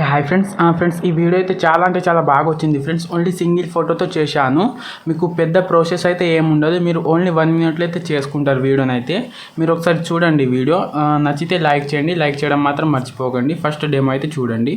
Hi friends friends ఈ video అయితే చాలా అంటే చాలా బాగా వచ్చింది ఫ్రెండ్స్. ఓన్లీ సింగిల్ ఫోటోతో చేశాను. మీకు పెద్ద ప్రాసెస్ అయితే ఏముండదు. మీరు ఓన్లీ 1 మినిట్లో అయితే చేసుకుంటారు వీడియోని. అయితే మీరు ఒకసారి చూడండి వీడియో. నచ్చితే లైక్ చేయండి. లైక్ చేయడం మాత్రం మర్చిపోకండి. ఫస్ట్ డెమో అయితే చూడండి.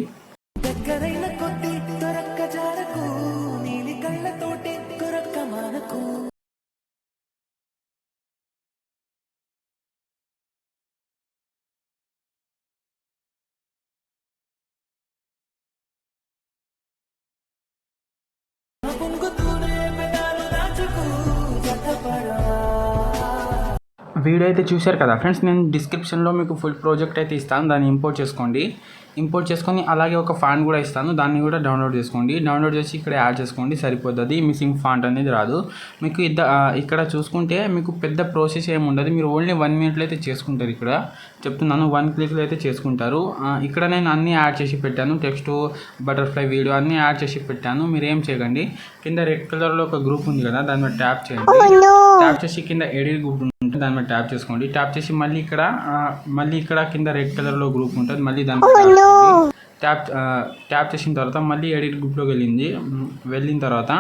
వీడియో అయితే చూశారు కదా ఫ్రెండ్స్. నేను డిస్క్రిప్షన్లో మీకు ఫుల్ ప్రాజెక్ట్ అయితే ఇస్తాను. దాన్ని ఇంపోర్ట్ చేసుకోండి. ఇంపోర్ట్ చేసుకొని అలాగే ఒక ఫాంట్ కూడా ఇస్తాను. దాన్ని కూడా డౌన్లోడ్ చేసుకోండి. డౌన్లోడ్ చేసి ఇక్కడ యాడ్ చేసుకోండి, సరిపోతుంది. మిస్సింగ్ ఫాంట్ అనేది రాదు మీకు. ఇక్కడ చూసుకుంటే మీకు పెద్ద ప్రాసెస్ ఏమి ఉండదు. మీరు ఓన్లీ 1 మినిట్లో అయితే చేసుకుంటారు. ఇక్కడ చెప్తున్నాను 1 క్లిక్లో అయితే చేసుకుంటారు. ఇక్కడ నేను అన్నీ యాడ్ చేసి పెట్టాను. టెక్స్ట్, బటర్ఫ్లై వీడియో అన్నీ యాడ్ చేసి పెట్టాను. మీరు ఏం చేయకండి. కింద రెడ్ కలర్లో ఒక గ్రూప్ ఉంది కదా, దాని మీద ట్యాప్ చేయండి. ట్యాప్ చేసి కింద ఎడిట్ గ్రూప్ ఉంటుంది, దాని మీద ట్యాప్ చేసుకోండి. ట్యాప్ చేసి మళ్ళీ ఇక్కడ కింద రెడ్ కలర్లో గ్రూప్ ఉంటుంది, మళ్ళీ దాని ట్యాప్ చేసిన తర్వాత మళ్ళీ ఎడిట్ గ్రూప్లోకి వెళ్ళిన తర్వాత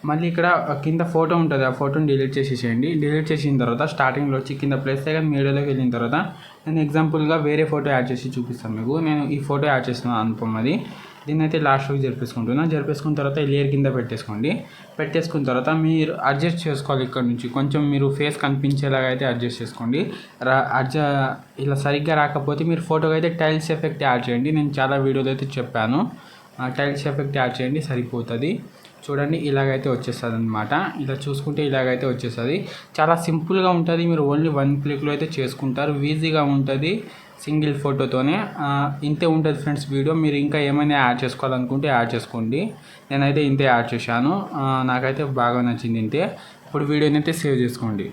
మళ్ళీ ఇక్కడ కింద ఫోటో ఉంటుంది. ఆ ఫోటోని డిలీట్ చేసేసేయండి. డిలీట్ చేసిన తర్వాత స్టార్టింగ్లో వచ్చి కింద ప్లస్ సెకండ్ మీడియాలోకి వెళ్ళిన తర్వాత నేను ఎగ్జాంపుల్గా వేరే ఫోటో యాడ్ చేసి చూపిస్తాను మీకు. నేను ఈ ఫోటో యాడ్ చేస్తున్నాను అనుపమది. దీన్ని అయితే లాస్ట్లోకి జరిపేసుకున్న తర్వాత ఈ లేయర్ కింద పెట్టేసుకున్న తర్వాత మీరు అడ్జస్ట్ చేసుకోవాలి. ఇక్కడ నుంచి కొంచెం మీరు ఫేస్ కనిపించేలాగా అయితే అడ్జస్ట్ చేసుకోండి. ఇలా సరిగ్గా రాకపోతే మీరు ఫోటోకి అయితే టైల్స్ ఎఫెక్ట్ యాడ్ చేయండి. నేను చాలా వీడియోలో అయితే చెప్పాను. టైల్స్ ఎఫెక్ట్ యాడ్ చేయండి, సరిపోతుంది. చూడండి, ఇలాగైతే వచ్చేస్తుంది అనమాట. ఇలా చూసుకుంటే ఇలాగైతే వచ్చేస్తుంది. చాలా సింపుల్గా ఉంటుంది. మీరు ఓన్లీ 1 క్లిక్లో అయితే చేసుకుంటారు. ఈజీగా ఉంటుంది. సింగిల్ ఫోటోతోనే ఇంతే ఉంటుంది ఫ్రెండ్స్ వీడియో. మీరు ఇంకా ఏమైనా యాడ్ చేసుకోవాలనుకుంటే యాడ్ చేసుకోండి. నేనైతే ఇంతే యాడ్ చేశాను. నాకైతే బాగా నచ్చింది ఇంతే. ఇప్పుడు వీడియోని అయితే సేవ్ చేసుకోండి.